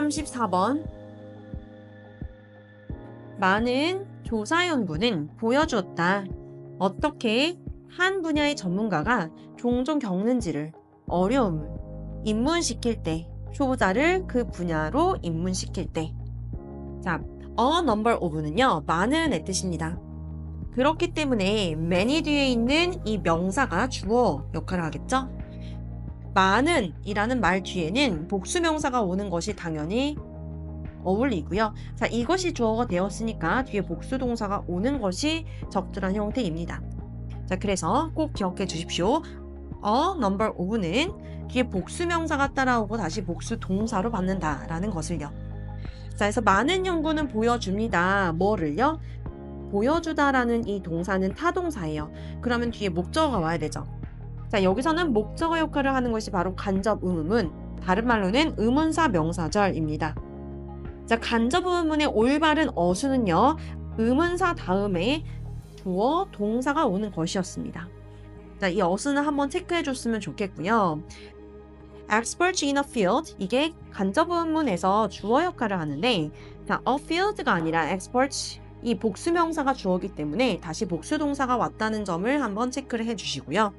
34번. 많은 조사 연구는 보여주었다. 어떻게 한 분야의 전문가가 종종 겪는지를 어려움을 입문시킬 때, 초보자를 그 분야로 입문시킬 때. 자, a number of는요, 많은의 뜻입니다. 그렇기 때문에 many 뒤에 있는 이 명사가 주어 역할을 하겠죠? 많은 이라는 말 뒤에는 복수명사가 오는 것이 당연히 어울리고요. 자, 이것이 주어가 되었으니까 뒤에 복수동사가 오는 것이 적절한 형태입니다. 자, 그래서 꼭 기억해 주십시오. a number of는 뒤에 복수명사가 따라오고 다시 복수동사로 받는다라는 것을요. 자, 그래서 많은 연구는 보여줍니다. 뭐를요? 보여주다라는 이 동사는 타동사예요. 그러면 뒤에 목적어가 와야 되죠. 자, 여기서는 목적어 역할을 하는 것이 바로 간접 의문문, 다른 말로는 의문사 명사절입니다. 자, 간접 의문문의 올바른 어수는요, 의문사 다음에 주어, 동사가 오는 것이었습니다. 자, 이 어수는 한번 체크해 줬으면 좋겠고요. experts in a field, 이게 간접 의문문에서 주어 역할을 하는데, 자, a field가 아니라 experts, 이 복수명사가 주어기 때문에 다시 복수동사가 왔다는 점을 한번 체크를 해주시고요.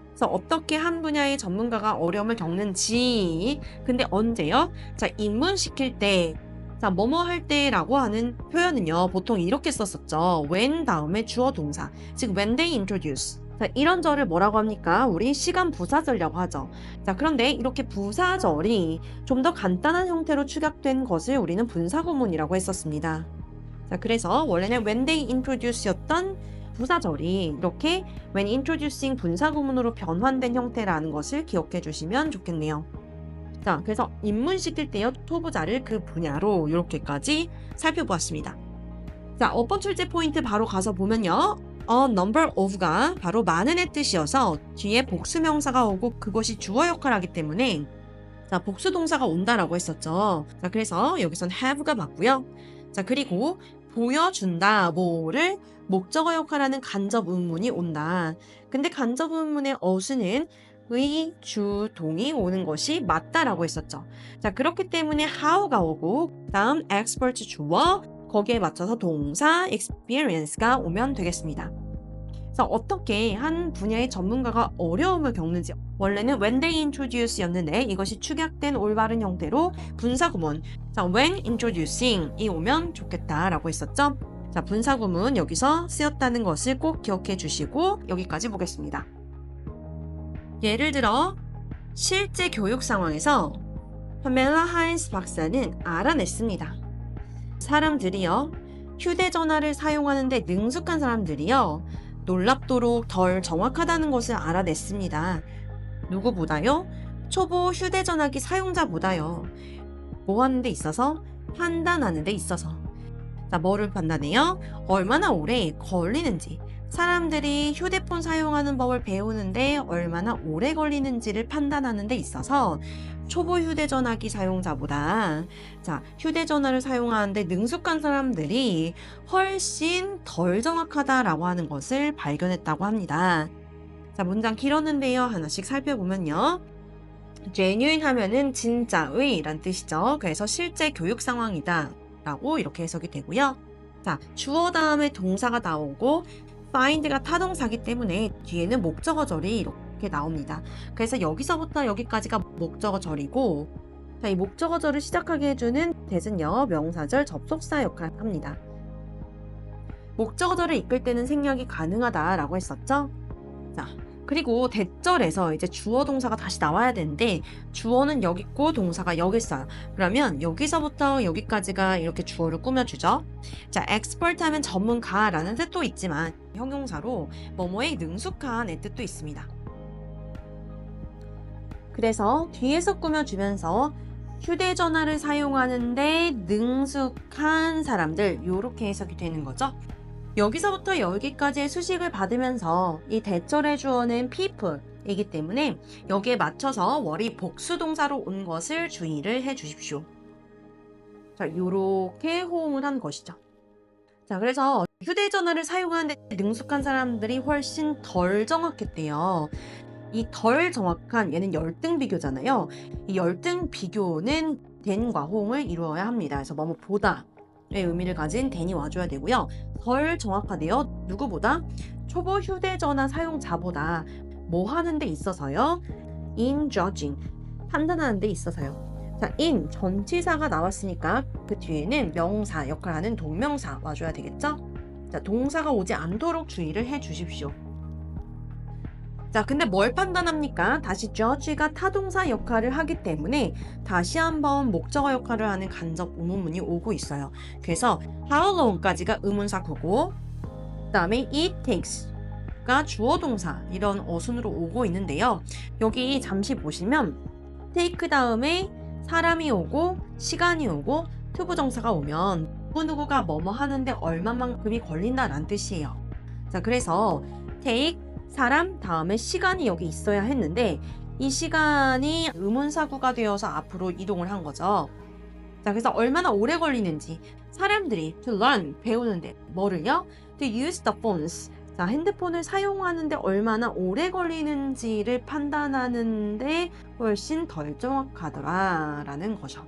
그래서 어떻게 한 분야의 전문가가 어려움을 겪는지, 근데 언제요? 자, 입문시킬 때, 자, 뭐뭐 할 때라고 하는 표현은요, 보통 이렇게 썼었죠. when 다음에 주어 동사, 즉 when they introduce. 자, 이런 절을 뭐라고 합니까? 우리 시간 부사절이라고 하죠. 자, 그런데 이렇게 부사절이 좀 더 간단한 형태로 축약된 것을 우리는 분사구문이라고 했었습니다. 자, 그래서 원래는 when they introduce였던 부사절이 이렇게 when introducing 분사구문으로 변환된 형태라는 것을 기억해 주시면 좋겠네요. 자, 그래서 입문시킬 때요, 초보자를 그 분야로 이렇게까지 살펴보았습니다. 자, 어법 출제 포인트 바로 가서 보면요, a number of가 바로 많은의 뜻이어서 뒤에 복수명사가 오고 그것이 주어 역할을 하기 때문에 자, 복수동사가 온다라고 했었죠. 자, 그래서 여기선 have가 맞고요. 자, 그리고 보여준다, 뭐를 목적어 역할하는 간접 의문문이 온다. 근데 간접 의문문의 어수는 의, 주, 동이 오는 것이 맞다라고 했었죠. 자, 그렇기 때문에 how가 오고 다음 expert 주어, 거기에 맞춰서 동사 experience가 오면 되겠습니다. 그래서 어떻게 한 분야의 전문가가 어려움을 겪는지, 원래는 when they introduce였는데 이것이 축약된 올바른 형태로 분사구문, 자, when introducing 이 오면 좋겠다라고 했었죠. 자, 분사구문 여기서 쓰였다는 것을 꼭 기억해 주시고 여기까지 보겠습니다. 예를 들어 실제 교육 상황에서 파멜라 하인스 박사는 알아냈습니다. 사람들이요, 휴대전화를 사용하는데 능숙한 사람들이요, 놀랍도록 덜 정확하다는 것을 알아냈습니다. 누구보다요? 초보 휴대전화기 사용자보다요. 뭐 하는 데 있어서? 판단하는 데 있어서. 자, 뭐를 판단해요? 얼마나 오래 걸리는지. 사람들이 휴대폰 사용하는 법을 배우는데 얼마나 오래 걸리는지를 판단하는 데 있어서 초보 휴대전화기 사용자보다, 자, 휴대전화를 사용하는데 능숙한 사람들이 훨씬 덜 정확하다라고 하는 것을 발견했다고 합니다. 자, 문장 길었는데요, 하나씩 살펴보면요. genuine 하면은 진짜의 란 뜻이죠. 그래서 실제 교육 상황이다 라고 이렇게 해석이 되고요. 자, 주어 다음에 동사가 나오고 find가 타동사기 때문에 뒤에는 목적어절이 이렇게 나옵니다. 그래서 여기서부터 여기까지가 목적어절이고, 자, 이 목적어절을 시작하게 해주는 that은요, 명사절 접속사 역할을 합니다. 목적어절을 이끌 때는 생략이 가능하다라고 했었죠. 자, 그리고 대절에서 이제 주어 동사가 다시 나와야 되는데 주어는 여기 있고 동사가 여기 있어요. 그러면 여기서부터 여기까지가 이렇게 주어를 꾸며주죠. 자, expert 하면 전문가라는 뜻도 있지만 형용사로 뭐뭐에 능숙한의 뜻도 있습니다. 그래서 뒤에서 꾸며주면서 휴대전화를 사용하는데 능숙한 사람들, 이렇게 해석이 되는 거죠. 여기서부터 여기까지의 수식을 받으면서 이 대절의 주어는 people이기 때문에 여기에 맞춰서 월이 복수동사로 온 것을 주의를 해 주십시오. 자, 이렇게 호응을 한 것이죠. 자, 그래서 휴대전화를 사용하는데 능숙한 사람들이 훨씬 덜 정확했대요. 이 덜 정확한, 얘는 열등 비교잖아요. 이 열등 비교는 than과 호응을 이루어야 합니다. 그래서 뭐뭐 보다의 의미를 가진 than이 와줘야 되고요. 덜 정확하대요. 누구보다? 초보 휴대전화 사용자보다 뭐 하는 데 있어서요? in judging, 판단하는 데 있어서요. 자, in 전치사가 나왔으니까 그 뒤에는 명사 역할을 하는 동명사 와줘야 되겠죠? 자, 동사가 오지 않도록 주의를 해 주십시오. 자, 근데 뭘 판단합니까? 다시 judge가 타동사 역할을 하기 때문에 다시 한번 목적어 역할을 하는 간접 의문문이 오고 있어요. 그래서 how long까지가 의문사구고, 그 다음에 it takes가 주어 동사 이런 어순으로 오고 있는데요. 여기 잠시 보시면 take 다음에 사람이 오고 시간이 오고 투부정사가 오면 누구누구가 뭐뭐 하는데 얼마만큼이 걸린다라는 뜻이에요. 자, 그래서 take 사람 다음에 시간이 여기 있어야 했는데 이 시간이 의문사구가 되어서 앞으로 이동을 한 거죠. 자, 그래서 얼마나 오래 걸리는지 사람들이 to learn 배우는데 뭐를요? to use the phones. 자, 핸드폰을 사용하는데 얼마나 오래 걸리는지를 판단하는데 훨씬 덜 정확하더라라는 거죠.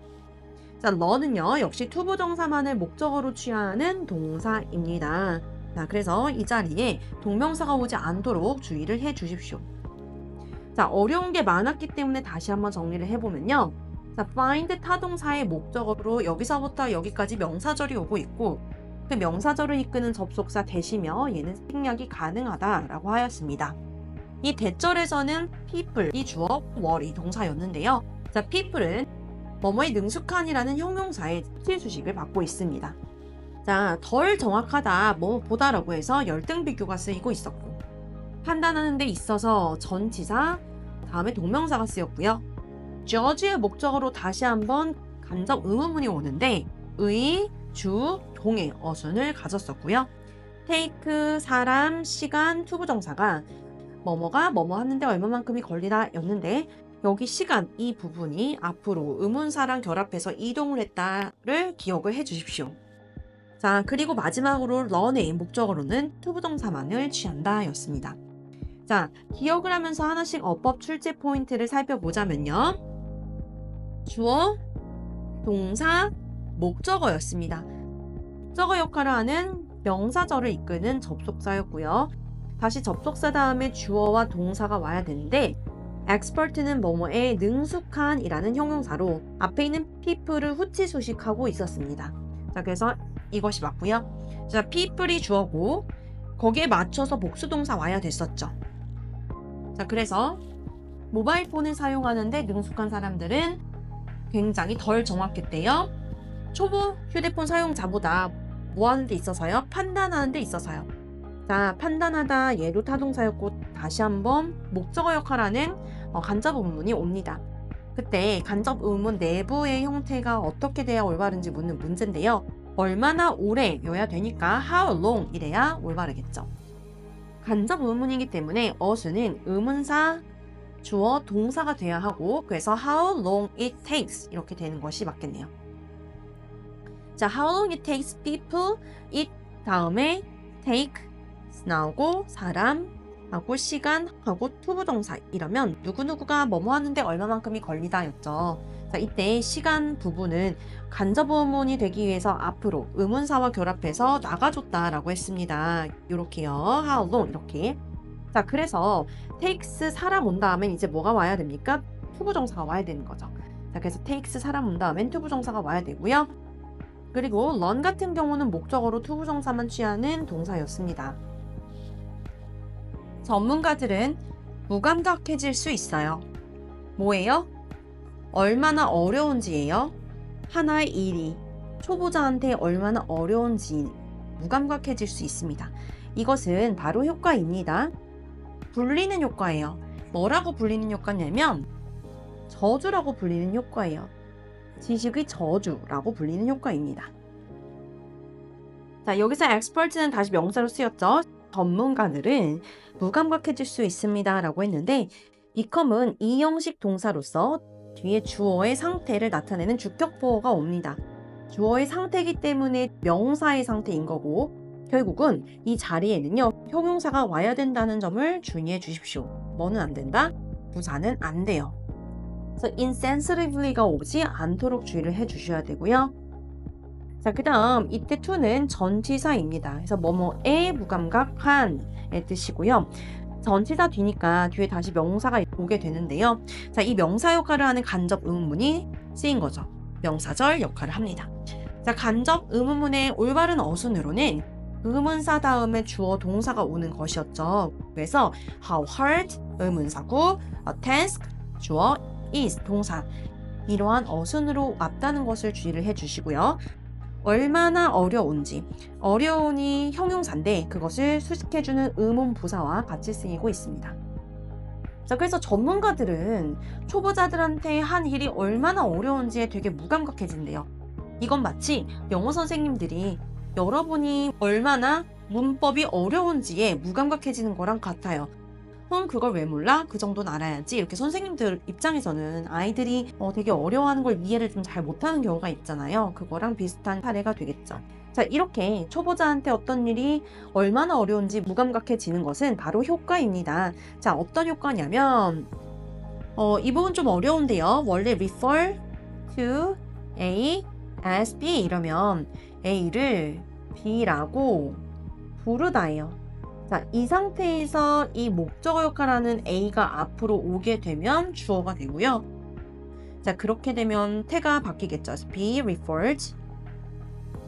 자, learn은요 역시 투부정사만을 목적어로 취하는 동사입니다. 자, 그래서 이 자리에 동명사가 오지 않도록 주의를 해 주십시오. 자, 어려운 게 많았기 때문에 다시 한번 정리를 해보면요. 자, find 타동사의 목적어로 여기서부터 여기까지 명사절이 오고 있고 그 명사절을 이끄는 접속사 대시며 얘는 생략이 가능하다라고 하였습니다. 이 대절에서는 people이 주어, were이 동사였는데요. 자, people은 뭐뭐에 능숙한이라는 형용사의 수식을 받고 있습니다. 자, 덜 정확하다, 뭐 보다라고 해서 열등 비교가 쓰이고 있었고 판단하는 데 있어서 전치사, 다음에 동명사가 쓰였고요. judge의 목적어로 다시 한번 간접 의문문이 오는데 의, 주, 동의 어순을 가졌었고요. take, 사람, 시간, 투부정사가 뭐뭐가 뭐뭐 하는데 얼마만큼이 걸리다 였는데 여기 시간 이 부분이 앞으로 의문사랑 결합해서 이동을 했다를 기억을 해 주십시오. 자, 그리고 마지막으로 learn의 목적어로는 투부정사만을 취한다 였습니다. 자, 기억을 하면서 하나씩 어법 출제 포인트를 살펴보자면요. 주어, 동사, 목적어였습니다. 목적어 역할을 하는 명사절을 이끄는 접속사였고요. 다시 접속사 다음에 주어와 동사가 와야 되는데 expert는 뭐뭐에 능숙한 이라는 형용사로 앞에 있는 people을 후치 수식하고 있었습니다. 자, 그래서 이것이 맞고요. 자, people이 주어고 거기에 맞춰서 복수동사 와야 됐었죠. 자, 그래서 모바일 폰을 사용하는데 능숙한 사람들은 굉장히 덜 정확했대요. 초보 휴대폰 사용자보다 뭐 하는 데 있어서요? 판단하는 데 있어서요. 자, 판단하다 얘도 타동사였고 다시 한번 목적어 역할하는 간접 의문문이 옵니다. 그때 간접 의문문 내부의 형태가 어떻게 돼야 올바른지 묻는 문제인데요. 얼마나 오래여야 되니까 how long 이래야 올바르겠죠. 간접 의문이기 때문에 어순은 의문사, 주어, 동사가 돼야 하고 그래서 how long it takes 이렇게 되는 것이 맞겠네요. 자, how long it takes people, it 다음에 take 나오고 사람 하고 시간 하고 투부정사 이러면 누구누구가 뭐뭐 하는데 얼마만큼이 걸리다 였죠. 자, 이때 시간 부분은 간접 의문이 되기 위해서 앞으로 의문사와 결합해서 나가줬다라고 했습니다. 이렇게요. how long 이렇게. 자, 그래서 takes 사람 온 다음엔 이제 뭐가 와야 됩니까? 투부정사가 와야 되는 거죠. 자, 그래서 takes 사람 온 다음엔 투부정사가 와야 되고요. 그리고 run 같은 경우는 목적어로 투부정사만 취하는 동사였습니다. 전문가들은 무감각해질 수 있어요. 뭐예요? 얼마나 어려운지예요. 하나의 일이 초보자한테 얼마나 어려운지 무감각해질 수 있습니다. 이것은 바로 효과입니다. 불리는 효과예요. 뭐라고 불리는 효과냐면 저주라고 불리는 효과예요. 지식의 저주라고 불리는 효과입니다. 자, 여기서 expert는 다시 명사로 쓰였죠. 전문가들은 무감각해질 수 있습니다 라고 했는데 become은 이 형식 동사로서 뒤에 주어의 상태를 나타내는 주격보어가 옵니다. 주어의 상태이기 때문에 명사의 상태인 거고 결국은 이 자리에는요 형용사가 와야 된다는 점을 주의해 주십시오. 뭐는 안 된다? 부사는 안 돼요. 그래서 insensitively가 오지 않도록 주의를 해주셔야 되고요. 자, 그 다음 이때 to는 전치사입니다. 그래서 뭐뭐에 무감각한의 뜻이고요. 전치사 뒤니까 뒤에 다시 명사가 오게 되는데요. 자, 이 명사 역할을 하는 간접 의문문이 쓰인 거죠. 명사절 역할을 합니다. 자, 간접 의문문의 올바른 어순으로는 의문사 다음에 주어 동사가 오는 것이었죠. 그래서 how hard 의문사구, a task 주어, is 동사. 이러한 어순으로 왔다는 것을 주의를 해주시고요. 얼마나 어려운지, 어려운이 형용사인데 그것을 수식해주는 의문 부사와 같이 쓰이고 있습니다. 자, 그래서 전문가들은 초보자들한테 한 일이 얼마나 어려운지에 되게 무감각해진대요. 이건 마치 영어 선생님들이 여러분이 얼마나 문법이 어려운지에 무감각해지는 거랑 같아요. 그걸 왜 몰라? 그 정도는 알아야지. 이렇게 선생님들 입장에서는 아이들이 되게 어려워하는 걸 이해를 좀 잘 못하는 경우가 있잖아요. 그거랑 비슷한 사례가 되겠죠. 자, 이렇게 초보자한테 어떤 일이 얼마나 어려운지 무감각해지는 것은 바로 효과입니다. 자, 어떤 효과냐면 이 부분 좀 어려운데요. 원래 refer to A as B 이러면 A를 B라고 부르다예요. 자, 이 상태에서 이 목적어 역할하는 A가 앞으로 오게 되면 주어가 되고요. 자, 그렇게 되면 태가 바뀌겠죠. be referred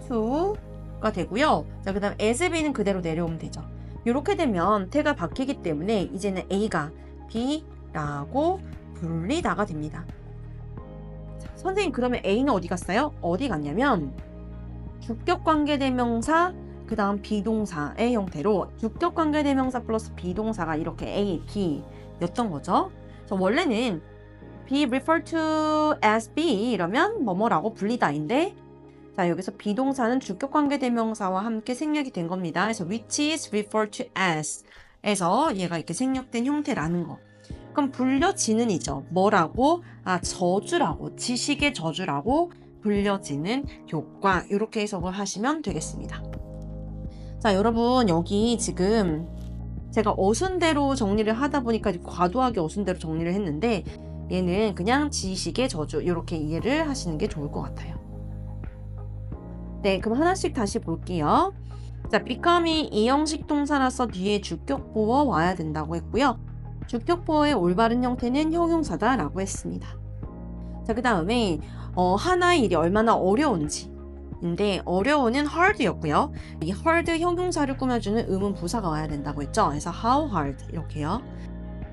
to가 되고요. 자, 그 다음 as B는 그대로 내려오면 되죠. 이렇게 되면 태가 바뀌기 때문에 이제는 A가 B라고 불리다가 됩니다. 자, 선생님 그러면 A는 어디 갔어요? 어디 갔냐면 주격관계대명사 그 다음 비동사의 형태로 주격관계대명사 플러스 비동사가 이렇게 A, B 였던 거죠. 그래서 원래는 be referred to as B 이러면 뭐뭐라고 불리다인데 자, 여기서 비동사는 주격관계대명사와 함께 생략이 된 겁니다. 그래서 which is referred to as 에서 얘가 이렇게 생략된 형태라는 거. 그럼 불려지는 이죠. 뭐라고? 저주라고, 지식의 저주라고 불려지는 효과. 이렇게 해석을 하시면 되겠습니다. 자, 여러분 여기 지금 제가 어순대로 정리를 하다 보니까 과도하게 어순대로 정리를 했는데 얘는 그냥 지식의 저주 이렇게 이해를 하시는 게 좋을 것 같아요. 네, 그럼 하나씩 다시 볼게요. 자, become이 이형식 동사라서 뒤에 주격보어 와야 된다고 했고요. 주격보어의 올바른 형태는 형용사다라고 했습니다. 자, 그 다음에 하나의 일이 얼마나 어려운지 인데 어려운은 hard였고요. 이 hard 형용사를 꾸며주는 의문 부사가 와야 된다고 했죠. 그래서 how hard 이렇게요.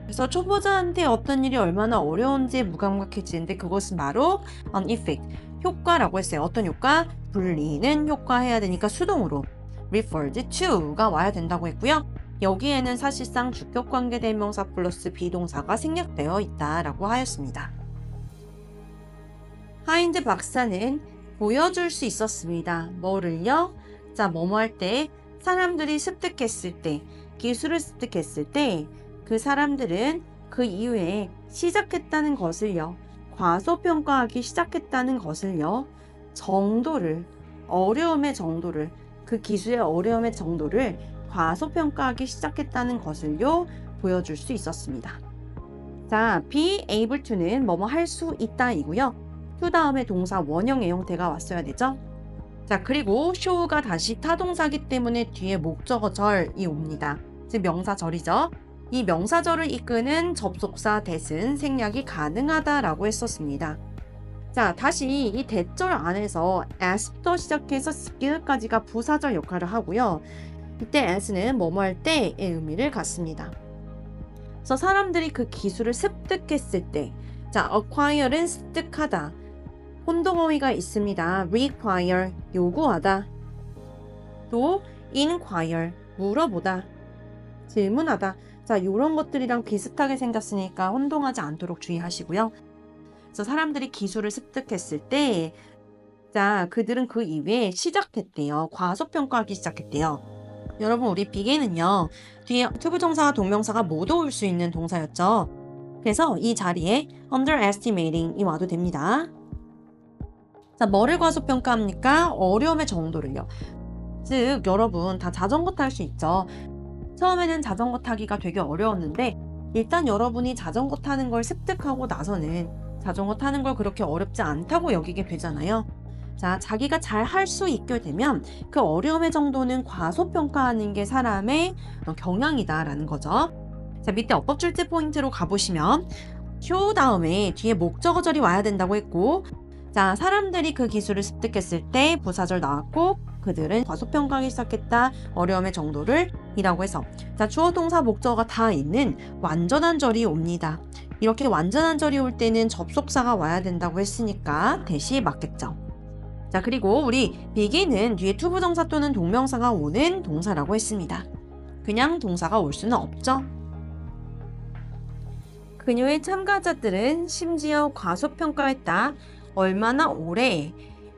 그래서 초보자한테 어떤 일이 얼마나 어려운지 무감각해지는데 그것은 바로 an effect, 효과라고 했어요. 어떤 효과? 불리는 효과 해야 되니까 수동으로 referred to가 와야 된다고 했고요. 여기에는 사실상 주격관계대명사 플러스 비동사가 생략되어 있다라고 하였습니다. 하인드 박사는 보여줄 수 있었습니다. 뭐를요? 자, 뭐뭐 할 때, 사람들이 습득했을 때, 기술을 습득했을 때, 그 사람들은 그 이후에 시작했다는 것을요. 과소평가하기 시작했다는 것을요. 정도를, 어려움의 정도를, 그 기술의 어려움의 정도를 과소평가하기 시작했다는 것을요. 보여줄 수 있었습니다. 자, be able to는 뭐뭐 할 수 있다 이고요. to 다음에 동사 원형의 형태가 왔어야 되죠. 자, 그리고 show가 다시 타동사기 때문에 뒤에 목적어절이 옵니다. 즉 명사절이죠. 이 명사절을 이끄는 접속사 that은 생략이 가능하다라고 했었습니다. 자, 다시 이 that절 안에서 as부터 시작해서 skill까지가 부사절 역할을 하고요. 이때 as는 뭐뭐 할 때의 의미를 갖습니다. 그래서 사람들이 그 기술을 습득했을 때, 자, acquire는 습득하다. 혼동어휘가 있습니다. require, 요구하다. 또 inquire, 물어보다. 질문하다. 자, 이런 것들이랑 비슷하게 생겼으니까 혼동하지 않도록 주의하시고요. 그래서 사람들이 기술을 습득했을 때, 자, 그들은 그 이후에 시작했대요. 과소평가하기 시작했대요. 여러분, 우리 begin은요, 뒤에 투부정사와 동명사가 모두 올 수 있는 동사였죠. 그래서 이 자리에 underestimating이 와도 됩니다. 자, 뭐를 과소평가합니까? 어려움의 정도를요. 즉, 여러분 다 자전거 탈 수 있죠. 처음에는 자전거 타기가 되게 어려웠는데 일단 여러분이 자전거 타는 걸 습득하고 나서는 자전거 타는 걸 그렇게 어렵지 않다고 여기게 되잖아요. 자, 자기가 잘 할 수 있게 되면 그 어려움의 정도는 과소평가하는 게 사람의 경향이다라는 거죠. 자, 밑에 어법 출제 포인트로 가보시면 show 다음에 뒤에 목적어절이 와야 된다고 했고, 자, 사람들이 그 기술을 습득했을 때 부사절 나왔고, 그들은 과소평가하기 시작했다. 어려움의 정도를 이라고 해서, 자, 주어 동사 목적어가 다 있는 완전한 절이 옵니다. 이렇게 완전한 절이 올 때는 접속사가 와야 된다고 했으니까 대시 맞겠죠. 자, 그리고 우리 begin은 뒤에 투부정사 또는 동명사가 오는 동사라고 했습니다. 그냥 동사가 올 수는 없죠. 그녀의 참가자들은 심지어 과소평가했다. 얼마나 오래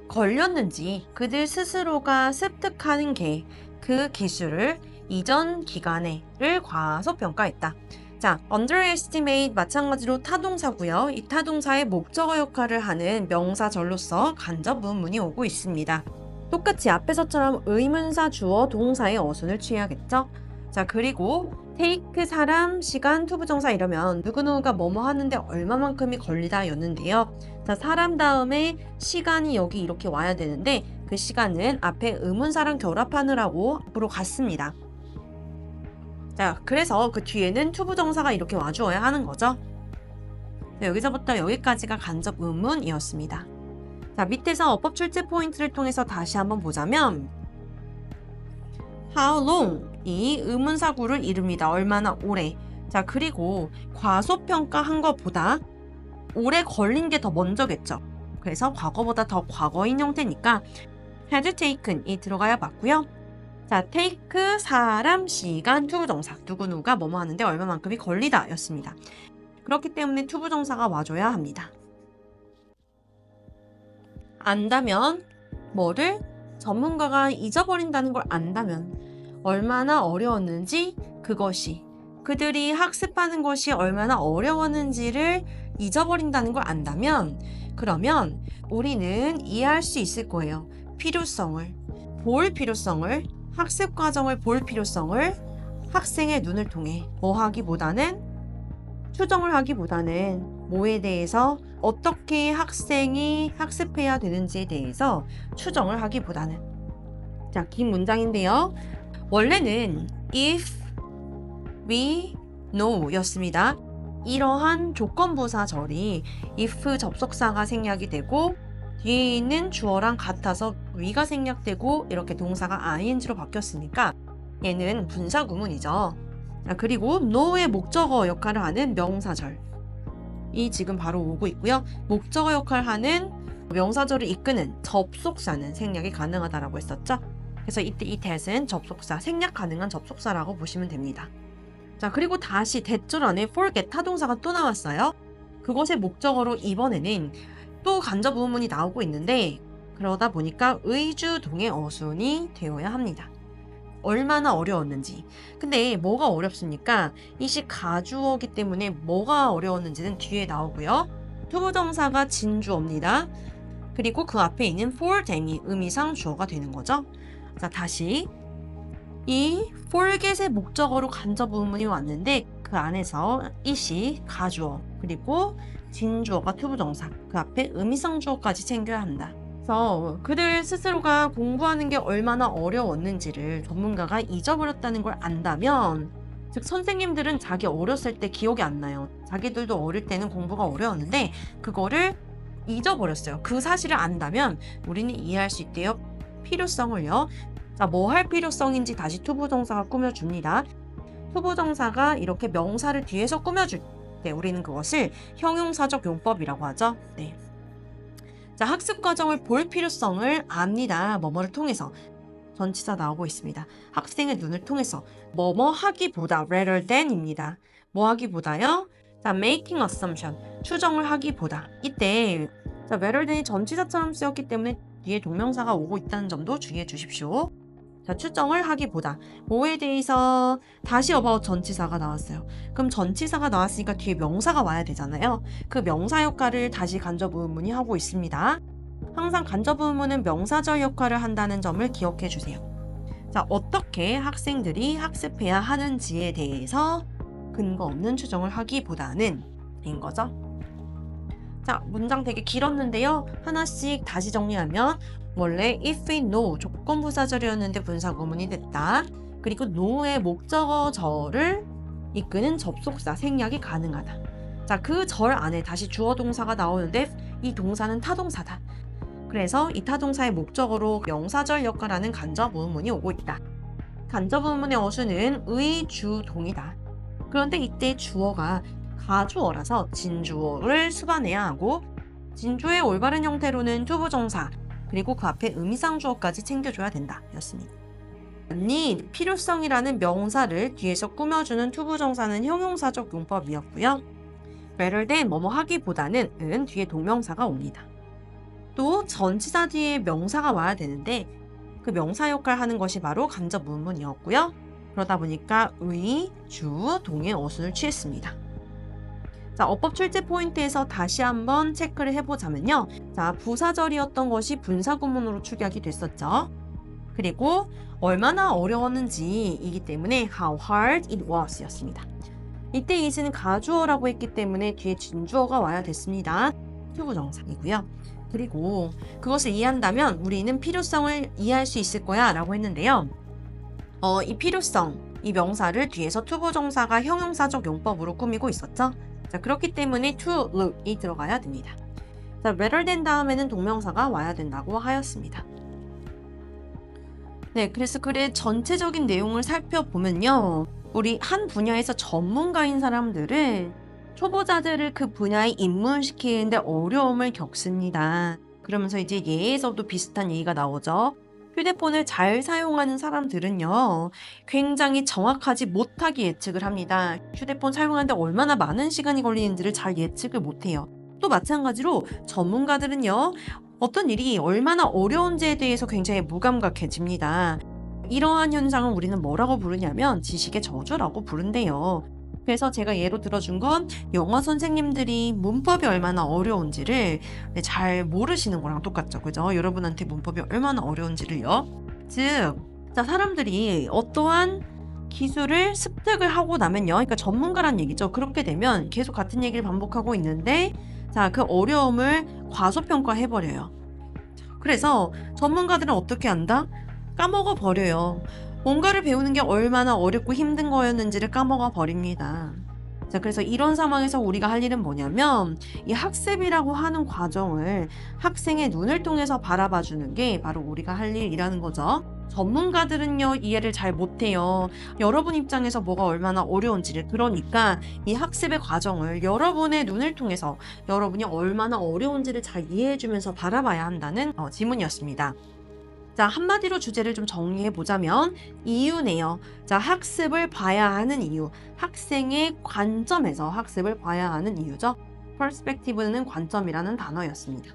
걸렸는지 그들 스스로가 습득하는 게 그 기술을 이전 기간에를 과소평가했다. 자, underestimate 마찬가지로 타동사고요. 이 타동사의 목적어 역할을 하는 명사절로서 간접 문문이 오고 있습니다. 똑같이 앞에서처럼 의문사 주어 동사의 어순을 취해야겠죠. 자, 그리고 take 사람, 시간, 투부정사 이러면 누구누구가 뭐뭐 하는데 얼마만큼이 걸리다 였는데요. 자, 사람 다음에 시간이 여기 이렇게 와야 되는데 그 시간은 앞에 의문사랑 결합하느라고 앞으로 갔습니다. 자, 그래서 그 뒤에는 투부정사가 이렇게 와주어야 하는 거죠. 자, 여기서부터 여기까지가 간접 의문이었습니다. 자, 밑에서 어법 출제 포인트를 통해서 다시 한번 보자면 How long 이 의문사구를 이릅니다. 얼마나 오래. 자, 그리고 과소평가한 것보다 오래 걸린 게 더 먼저겠죠. 그래서 과거보다 더 과거인 형태니까 had taken이 들어가야 맞고요. 자, take 사람, 시간, 투부정사 누구누가 뭐뭐 하는데 얼마만큼이 걸리다 였습니다. 그렇기 때문에 투부정사가 와줘야 합니다. 안다면 뭐를? 전문가가 잊어버린다는 걸 안다면 얼마나 어려웠는지 그것이 그들이 학습하는 것이 얼마나 어려웠는지를 잊어버린다는 걸 안다면 그러면 우리는 이해할 수 있을 거예요. 필요성을, 볼 필요성을, 학습 과정을 볼 필요성을 학생의 눈을 통해 뭐 하기보다는 추정을 하기보다는 뭐에 대해서 어떻게 학생이 학습해야 되는지에 대해서 추정을 하기보다는 자, 긴 문장인데요. 원래는 if we know 였습니다. 이러한 조건부사절이 if 접속사가 생략이 되고 뒤에 있는 주어랑 같아서 we가 생략되고 이렇게 동사가 ing로 바뀌었으니까 얘는 분사구문이죠. 자, 그리고 know의 목적어 역할을 하는 명사절 이 지금 바로 오고 있고요. 목적어 역할을 하는 명사절을 이끄는 접속사는 생략이 가능하다라고 했었죠. 그래서 이때 이 that은 접속사, 생략 가능한 접속사라고 보시면 됩니다. 자, 그리고 다시 that절 안에 forget 타동사가 또 나왔어요. 그것의 목적어로 이번에는 또 간접 부문이 나오고 있는데 그러다 보니까 의주동의 어순이 되어야 합니다. 얼마나 어려웠는지. 근데 뭐가 어렵습니까? 이시 가주어기 때문에 뭐가 어려웠는지는 뒤에 나오고요. 투부정사가 진주어입니다. 그리고 그 앞에 있는 for them이 의미상 주어가 되는 거죠. 자, 다시 이 forget의 목적어로 간접 부문이 왔는데 그 안에서 이시 가주어 그리고 진주어가 투부정사 그 앞에 의미상 주어까지 챙겨야 한다. 그래서 그들 스스로가 공부하는 게 얼마나 어려웠는지를 전문가가 잊어버렸다는 걸 안다면 즉 선생님들은 자기 어렸을 때 기억이 안 나요. 자기들도 어릴 때는 공부가 어려웠는데 그거를 잊어버렸어요. 그 사실을 안다면 우리는 이해할 수 있대요. 필요성을요. 자, 뭐 할 필요성인지 다시 투부정사가 꾸며줍니다. 투부정사가 이렇게 명사를 뒤에서 꾸며줄 때 우리는 그것을 형용사적 용법이라고 하죠. 네. 자, 학습 과정을 볼 필요성을 압니다. 뭐뭐를 통해서 전치사 나오고 있습니다. 학생의 눈을 통해서 뭐뭐 하기보다 rather than입니다. 뭐 하기보다요? 자, making assumption 추정을 하기보다 이때 자, rather than이 전치사처럼 쓰였기 때문에 뒤에 동명사가 오고 있다는 점도 주의해 주십시오. 자, 추정을 하기보다 뭐에 대해서 다시 about 전치사가 나왔어요. 그럼 전치사가 나왔으니까 뒤에 명사가 와야 되잖아요. 그 명사 역할을 다시 간접 의문이 하고 있습니다. 항상 간접 의문은 명사절 역할을 한다는 점을 기억해 주세요. 자, 어떻게 학생들이 학습해야 하는지에 대해서 근거 없는 추정을 하기보다는 인 거죠. 자, 문장 되게 길었는데요. 하나씩 다시 정리하면 원래 if we know 조건부사절이었는데 분사구문이 됐다. 그리고 know의 목적어절을 이끄는 접속사 생략이 가능하다. 자, 그 절 안에 다시 주어 동사가 나오는데 이 동사는 타동사다. 그래서 이 타동사의 목적어로 명사절 역할하는 간접 의문이 오고 있다. 간접 의문의 어수는 의, 주, 동이다. 그런데 이때 주어가 가주어라서 진주어를 수반해야 하고 진주의 올바른 형태로는 투부정사 그리고 그 앞에 의미상주어까지 챙겨줘야 된다 였습니다. need, 필요성이라는 명사를 뒤에서 꾸며주는 투부정사는 형용사적 용법이었고요. rather than 뭐뭐 하기보다는 은 뒤에 동명사가 옵니다. 또 전치사 뒤에 명사가 와야 되는데 그 명사 역할을 하는 것이 바로 간접 문문이었고요. 그러다 보니까 의, 주, 동의 어순을 취했습니다. 자, 어법 출제 포인트에서 다시 한번 체크를 해보자면요. 자, 부사절이었던 것이 분사구문으로 축약이 됐었죠. 그리고 얼마나 어려웠는지이기 때문에 how hard it was 였습니다. 이때 is는 가주어라고 했기 때문에 뒤에 진주어가 와야 됐습니다. 투부정사이고요. 그리고 그것을 이해한다면 우리는 필요성을 이해할 수 있을 거야 라고 했는데요. 이 필요성, 이 명사를 뒤에서 투부정사가 형용사적 용법으로 꾸미고 있었죠. 자, 그렇기 때문에 to look이 들어가야 됩니다. 자, rather than 다음에는 동명사가 와야 된다고 하였습니다. 네, 그래서 글의 전체적인 내용을 살펴보면요. 우리 한 분야에서 전문가인 사람들은 초보자들을 그 분야에 입문시키는데 어려움을 겪습니다. 그러면서 이제 예에서도 비슷한 얘기가 나오죠. 휴대폰을 잘 사용하는 사람들은요, 굉장히 정확하지 못하게 예측을 합니다. 휴대폰 사용하는데 얼마나 많은 시간이 걸리는지를 잘 예측을 못해요. 또 마찬가지로 전문가들은요, 어떤 일이 얼마나 어려운지에 대해서 굉장히 무감각해집니다. 이러한 현상을 우리는 뭐라고 부르냐면 지식의 저주라고 부른대요. 그래서 제가 예로 들어준 건 영어 선생님들이 문법이 얼마나 어려운지를 잘 모르시는 거랑 똑같죠. 그죠? 여러분한테 문법이 얼마나 어려운지를요. 즉, 자, 사람들이 어떠한 기술을 습득을 하고 나면요. 그러니까 전문가란 얘기죠. 그렇게 되면 계속 같은 얘기를 반복하고 있는데 자, 그 어려움을 과소평가해버려요. 그래서 전문가들은 어떻게 한다? 까먹어 버려요. 뭔가를 배우는 게 얼마나 어렵고 힘든 거였는지를 까먹어 버립니다. 자, 그래서 이런 상황에서 우리가 할 일은 뭐냐면 이 학습이라고 하는 과정을 학생의 눈을 통해서 바라봐 주는 게 바로 우리가 할 일이라는 거죠. 전문가들은요, 이해를 잘 못해요. 여러분 입장에서 뭐가 얼마나 어려운지를. 그러니까 이 학습의 과정을 여러분의 눈을 통해서 여러분이 얼마나 어려운지를 잘 이해해 주면서 바라봐야 한다는 지문이었습니다. 자, 한마디로 주제를 좀 정리해 보자면 이유네요. 자, 학습을 봐야 하는 이유. 학생의 관점에서 학습을 봐야 하는 이유죠. perspective는 관점이라는 단어였습니다.